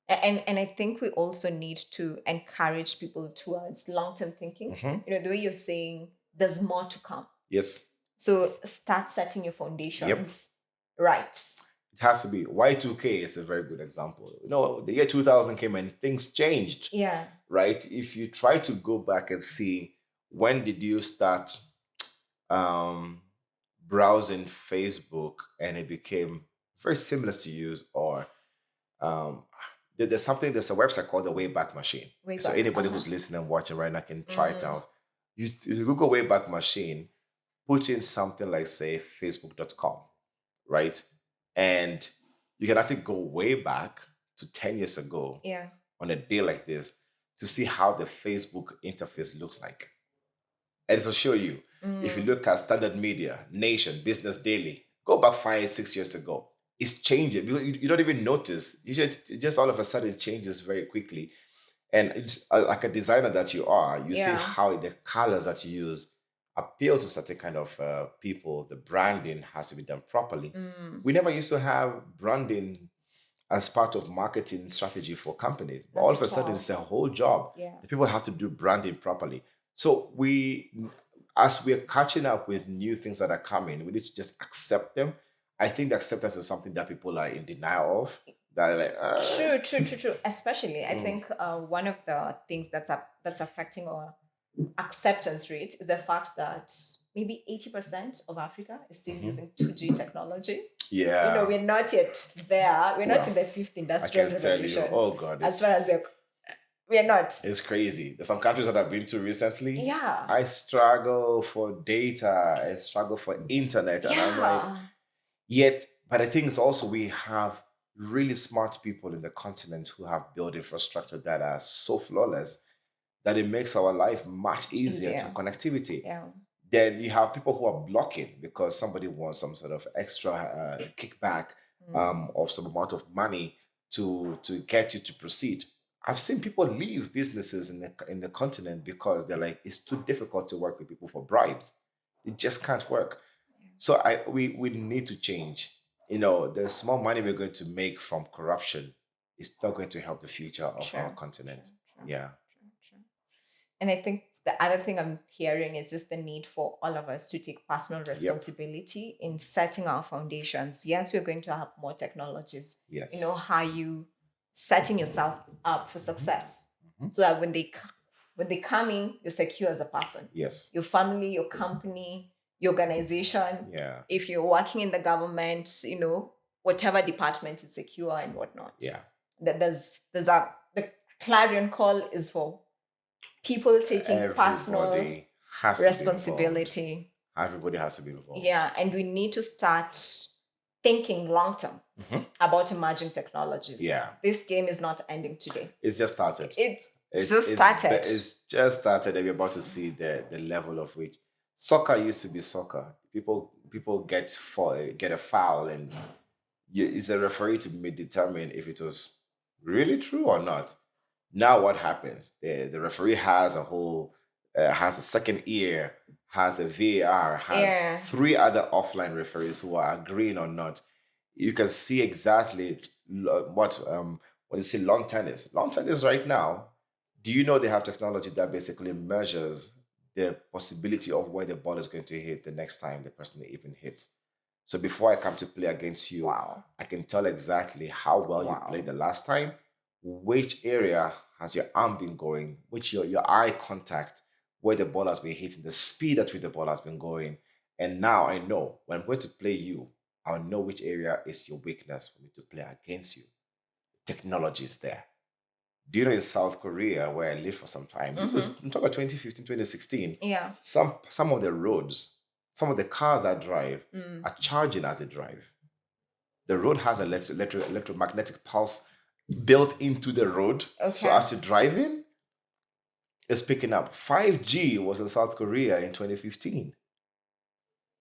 And I think we also need to encourage people towards long-term thinking. You know, the way you're saying there's more to come. Yes. So start setting your foundations right. It has to be. Y2K is a very good example. You know, the year 2000 came and things changed. Yeah. Right? If you try to go back and see when did you start browsing Facebook and it became very similar to use, or there's a website called the Wayback Machine. So anybody who's listening, watching right now can try it out. You Google Wayback Machine, put in something like, say, facebook.com, right? And you can actually go way back to 10 years ago on a day like this to see how the Facebook interface looks like. And it'll show you. If you look at Standard Media, Nation, Business Daily, go back 5-6 years ago. It's changing. You don't even notice. It just all of a sudden changes very quickly. And it's like a designer that you are, you see how the colors that you use appeal to certain kind of people. The branding has to be done properly. We never used to have branding as part of marketing strategy for companies. But all of a sudden, it's a whole job. The people have to do branding properly. So as we're catching up with new things that are coming, we need to just accept them. I think the acceptance is something that people are in denial of. That are like, True. Especially, I think one of the things that's affecting our acceptance rate is the fact that maybe 80% of Africa is still using 2G technology. Yeah. You know, we're not yet there. We're not in the fifth industrial revolution. Tell you, oh God. As far as we're not. It's crazy. There's some countries that I've been to recently. Yeah. I struggle for data. I struggle for internet. And I'm like, but I think it's also we have really smart people in the continent who have built infrastructure that are so flawless that it makes our life much easier to connectivity. Yeah. Then you have people who are blocking because somebody wants some sort of extra kickback of some amount of money to get you to proceed. I've seen people leave businesses in the continent because they're like, it's too difficult to work with people for bribes. It just can't work. So we need to change. You know, the small money we're going to make from corruption is not going to help the future of our continent. Yeah. And I think the other thing I'm hearing is just the need for all of us to take personal responsibility in setting our foundations. Yes, we're going to have more technologies. Yes. You know, how you setting yourself up for success so that when they come in, you're secure as a person. Yes. Your family, your company, your organization. Yeah. If you're working in the government, you know, whatever department is secure and whatnot. Yeah. The clarion call is for people taking personal responsibility. Everybody has to be involved. Yeah, and we need to start thinking long term about emerging technologies. Yeah. This game is not ending today. It's just started. It's just started. It's just started, and we're about to see the level of which soccer used to be soccer. People get a foul, and it's a referee to determine if it was really true or not. Now what happens? The referee has a whole has a second ear, has a VAR, has 3 other offline referees who are agreeing or not. You can see exactly what when you see lawn tennis. Lawn tennis right now, do you know they have technology that basically measures the possibility of where the ball is going to hit the next time the person even hits? So before I come to play against you, I can tell exactly how well you played the last time, which area has your arm been going, which your eye contact, where the ball has been hitting, the speed at which the ball has been going. And now I know when I'm going to play you, I'll know which area is your weakness for me to play against you. Technology is there. Do you know in South Korea, where I lived for some time, I'm talking about 2015, 2016, some of the roads, some of the cars that drive are charging as they drive. The road has an electromagnetic pulse built into the road. So Okay. as you drive in, it's picking up. 5G was in South Korea in 2015.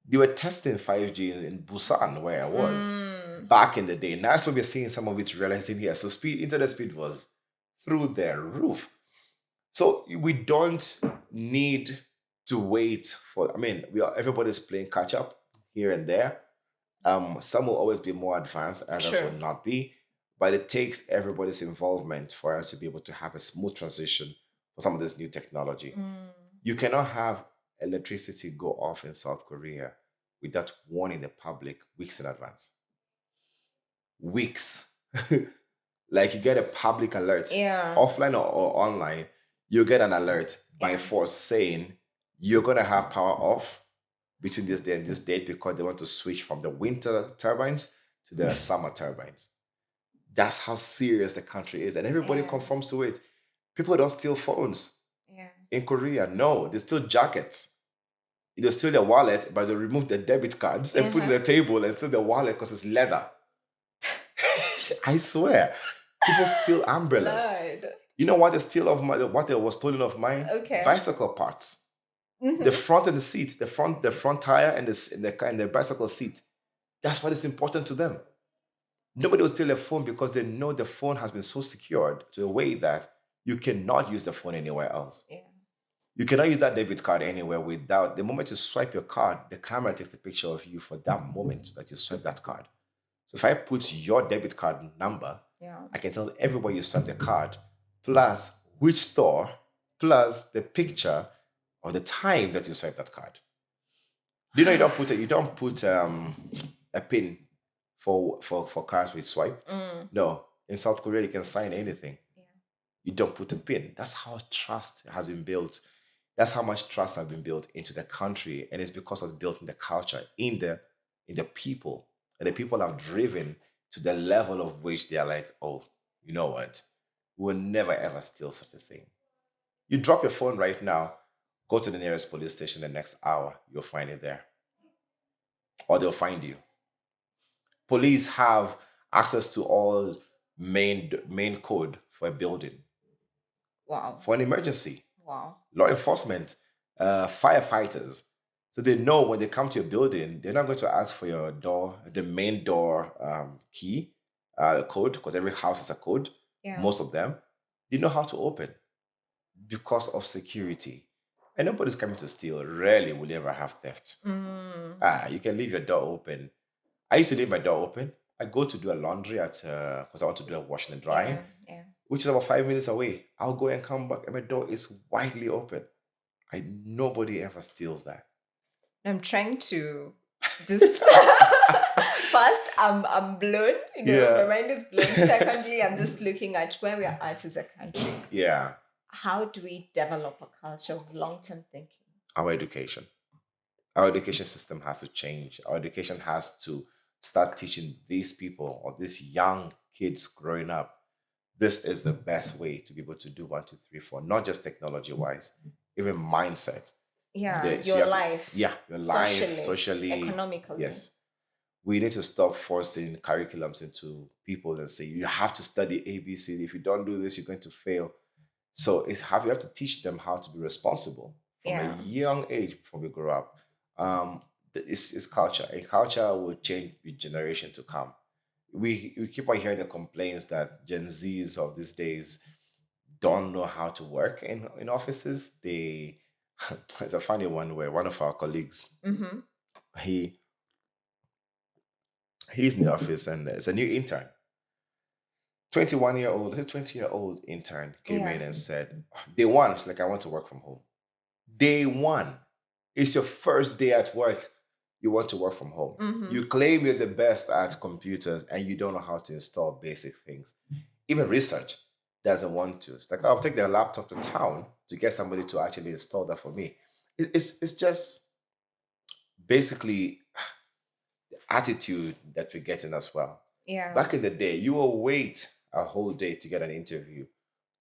They were testing 5G in Busan, where I was back in the day. Now that's what we're seeing some of it realizing here. So internet speed was through the roof. So we don't need to wait for. I mean, everybody's playing catch up here and there. Some will always be more advanced, others Sure. will not be. But it takes everybody's involvement for us to be able to have a smooth transition for some of this new technology. You cannot have electricity go off in South Korea without warning the public weeks in advance. Weeks. Like you get a public alert, Yeah. offline or online, you get an alert by force saying you're going to have power off between this day and this date because they want to switch from the winter turbines to the summer turbines. That's how serious the country is. And everybody conforms to it. People don't steal phones. In Korea, no, they steal jackets. They steal their wallet, but they remove the debit cards and put it on the table and steal the wallet because it's leather. I swear. People steal umbrellas. Lord. You know what they steal of what was stolen of mine? Okay. Bicycle parts. The front and the seat, the front tire and the bicycle seat. That's what is important to them. Nobody will steal a phone because they know the phone has been so secured to a way that you cannot use the phone anywhere else. Yeah. You cannot use that debit card anywhere without the moment you swipe your card, the camera takes a picture of you for that moment that you swipe that card. So if I put your debit card number, I can tell everybody you swipe the card, plus which store, plus the picture or the time that you swipe that card. Do you know you don't put a pin for cards with swipe? No. In South Korea, you can sign anything. You don't put a pin. That's how trust has been built. That's how much trust has been built into the country, and it's because of building the culture in the people, and the people have driven to the level of which they are like, oh, you know what? We will never ever steal such a thing. You drop your phone right now, go to the nearest police station the next hour, you'll find it there, or they'll find you. Police have access to all main code for a building. Wow. For an emergency. Wow. Law enforcement, firefighters. So they know when they come to your building, they're not going to ask for your door, the main door key, code, because every house has a code. Most of them. They know how to open because of security. And nobody's coming to steal. Rarely will you ever have theft. You can leave your door open. I used to leave my door open. I go to do a laundry because I want to do a washing and drying. Which is about 5 minutes away. I'll go and come back, and my door is widely open. Nobody ever steals that. I'm trying to just first, I'm blown. My mind is blown. Secondly, I'm just looking at where we are at as a country. Yeah. How do we develop a culture of long-term thinking? Our education system has to change. Our education has to start teaching these people or these young kids growing up. This is the best way to be able to do 1, 2, 3, 4, not just technology wise, even mindset. Your life. Your life, socially, economically. Yes. We need to stop forcing curriculums into people and say, you have to study ABC. If you don't do this, you're going to fail. So you have to teach them how to be responsible from a young age before we grow up. It's culture. A culture will change with generation to come. We keep on hearing the complaints that Gen Zs of these days don't know how to work in offices. It's a funny one where one of our colleagues, he's in the office and it's a new intern. 20-year-old intern came in and said, day one, it's like, I want to work from home. Day one, it's your first day at work. You want to work from home. You claim you're the best at computers and you don't know how to install basic things. Even research doesn't want to. It's like, I'll take their laptop to town to get somebody to actually install that for me. It's just basically the attitude that we're getting as well. Back in the day, you will wait a whole day to get an interview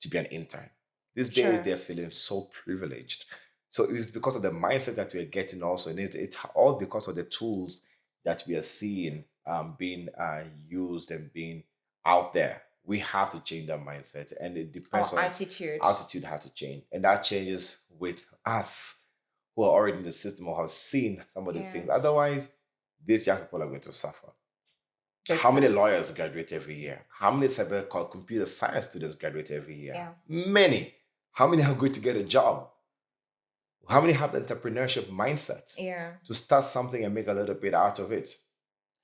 to be an intern. These days, they're feeling so privileged. So it's because of the mindset that we're getting also. And it's all because of the tools that we are seeing being used and being out there we have to change that mindset. And it Our depends on attitude. attitude has to change. And that changes with us who are already in the system or have seen some of the things. Otherwise, these young people are going to suffer. How many lawyers graduate every year? How many computer science students graduate every year? Yeah. Many. How many are going to get a job? How many have the entrepreneurship mindset to start something and make a little bit out of it?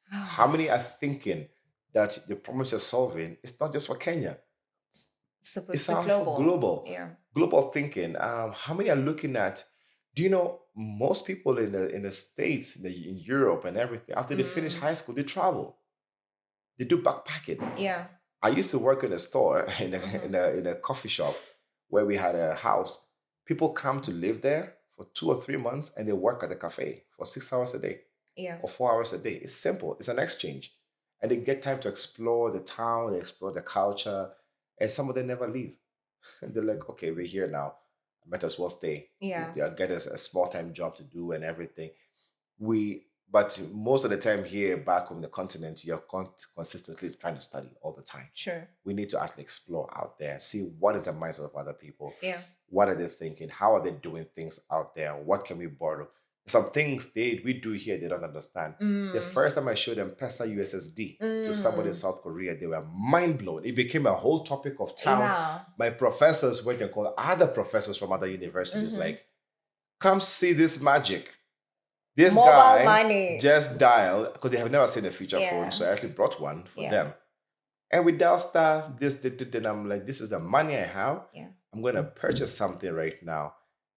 How many are thinking that the problems you're solving is not just for Kenya? It's global. For global. Global thinking. How many are looking at? Do you know most people in the States, in Europe and everything, after they finish high school, they travel. They do backpacking. Yeah. I used to work in a store in a coffee shop where we had a house. People come to live there for 2 or 3 months and they work at the cafe for 6 hours a day. Or 4 hours a day. It's simple. It's an exchange. And they get time to explore the town, they explore the culture, and some of them never leave. And they're like, okay, we're here now. I might as well stay. They'll get us a small-time job to do and everything. But most of the time here, back on the continent, you're consistently trying to study all the time. Sure. We need to actually explore out there, see what is the mindset of other people. Yeah. What are they thinking? How are they doing things out there? What can we borrow? Some things we do here, they don't understand. The first time I showed them PESA USSD to somebody in South Korea, they were mind blown. It became a whole topic of town. Yeah. My professors went and called other professors from other universities, like, come see this magic. This mobile guy money. Just dialed, because they have never seen a feature phone, so I actually brought one for them. And we dial star, and I'm like, this is the money I have. I'm going to purchase something right now.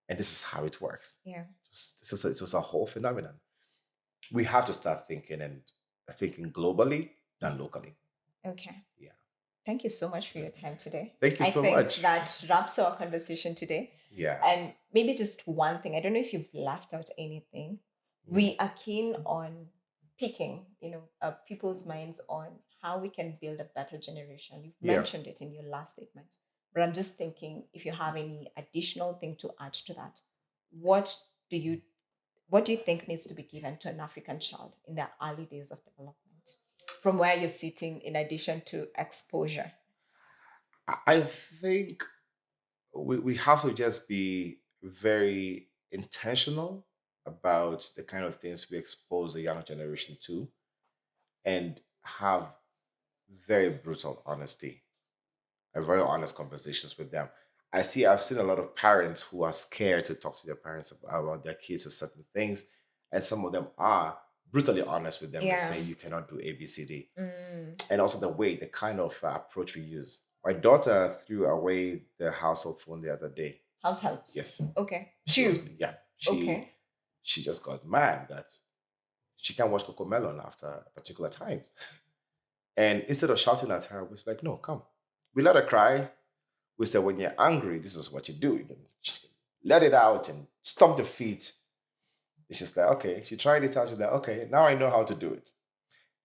And this is how it works. It was a whole phenomenon. We have to start thinking globally than locally. Okay. Yeah. Thank you so much for your time today. Thank you so much. That wraps our conversation today. Yeah. And maybe just one thing. I don't know if you've left out anything. We are keen on picking, people's minds on how we can build a better generation. You've mentioned it in your last statement. But I'm just thinking, if you have any additional thing to add to that, what do you think needs to be given to an African child in their early days of development, from where you're sitting, in addition to exposure? I think we have to just be very intentional about the kind of things we expose the young generation to, and have very brutal honesty, very honest conversations with them. I've seen a lot of parents who are scared to talk to their parents about their kids or certain things. And some of them are brutally honest with them and say, you cannot do ABCD. And also the kind of approach we use. My daughter threw away the household phone the other day. House helps? Yes. Okay. She just got mad that she can't watch Coco Melon after a particular time. And instead of shouting at her, we was like, no, come. We let her cry. We said, when you're angry, this is what you do. You can let it out and stomp the feet. And she's like, okay. She tried it out. She's like, okay, now I know how to do it.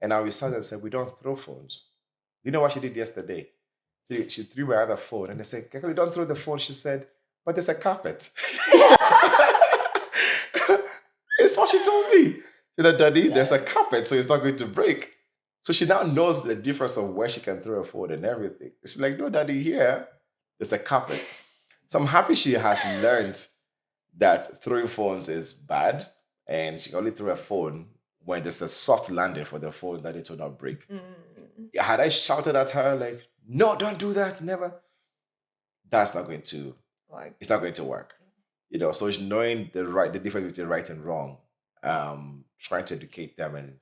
And now we sat and said, we don't throw phones. You know what she did yesterday? She threw my other phone. And they said, Kekeli, don't throw the phone. She said, but there's a carpet. It's what she told me. She said, Daddy, there's a carpet, so it's not going to break. So she now knows the difference of where she can throw a phone and everything. She's like, no, Daddy, here, there's a carpet. So I'm happy she has learned that throwing phones is bad, and she can only throw a phone when there's a soft landing for the phone that it will not break. Had I shouted at her like, no, don't do that, never, that's not going to work. It's not going to work. So it's knowing the difference between right and wrong, trying to educate them and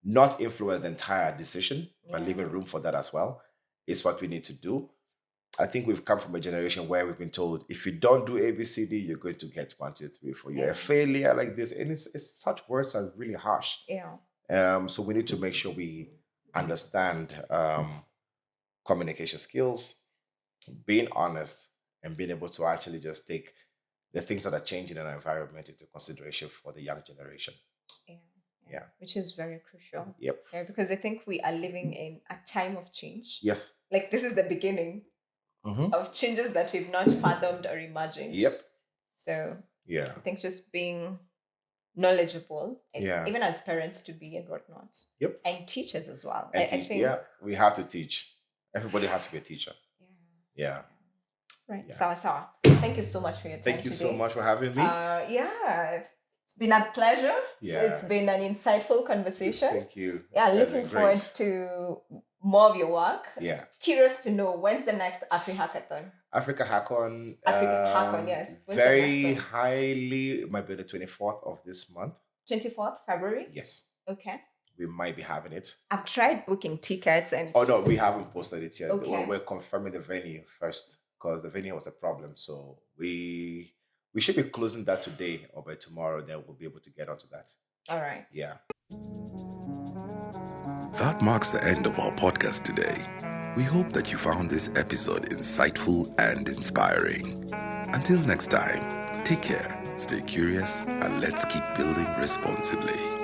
not influence the entire decision, but leaving room for that as well, is what we need to do. I think we've come from a generation where we've been told, if you don't do ABCD, you're going to get 1, 2, 3, 4. You're a failure like this. And it's such words are really harsh. So we need to make sure we understand communication skills, being honest, and being able to actually just take the things that are changing in our environment into consideration for the young generation. Yeah. Which is very crucial. Yep. Because I think we are living in a time of change. Yes. Like this is the beginning of changes that we've not fathomed or imagined. Yep. So I think just being knowledgeable, and even as parents to be and whatnot. Yep. And teachers as well. And I think we have to teach. Everybody has to be a teacher. Yeah. Right. Yeah. Sawa. Thank you so much for your time. Thank you so much for having me. It's been a pleasure. Yeah. It's been an insightful conversation. Thank you. Yeah, That's looking been forward great. to more of your work. Yeah. Curious to know, when's the next Hackathon? Africa Hackon. Yes. When's the Very next one? highly, it might be the 24th of this month. 24th February? Yes. Okay. We might be having it. I've tried booking tickets and... Oh, no, we haven't posted it yet. Okay. We're confirming the venue first because the venue was a problem. So we should be closing that today or by tomorrow. Then we'll be able to get onto that. All right. Yeah. That marks the end of our podcast today. We hope that you found this episode insightful and inspiring. Until next time, take care, stay curious, and let's keep building responsibly.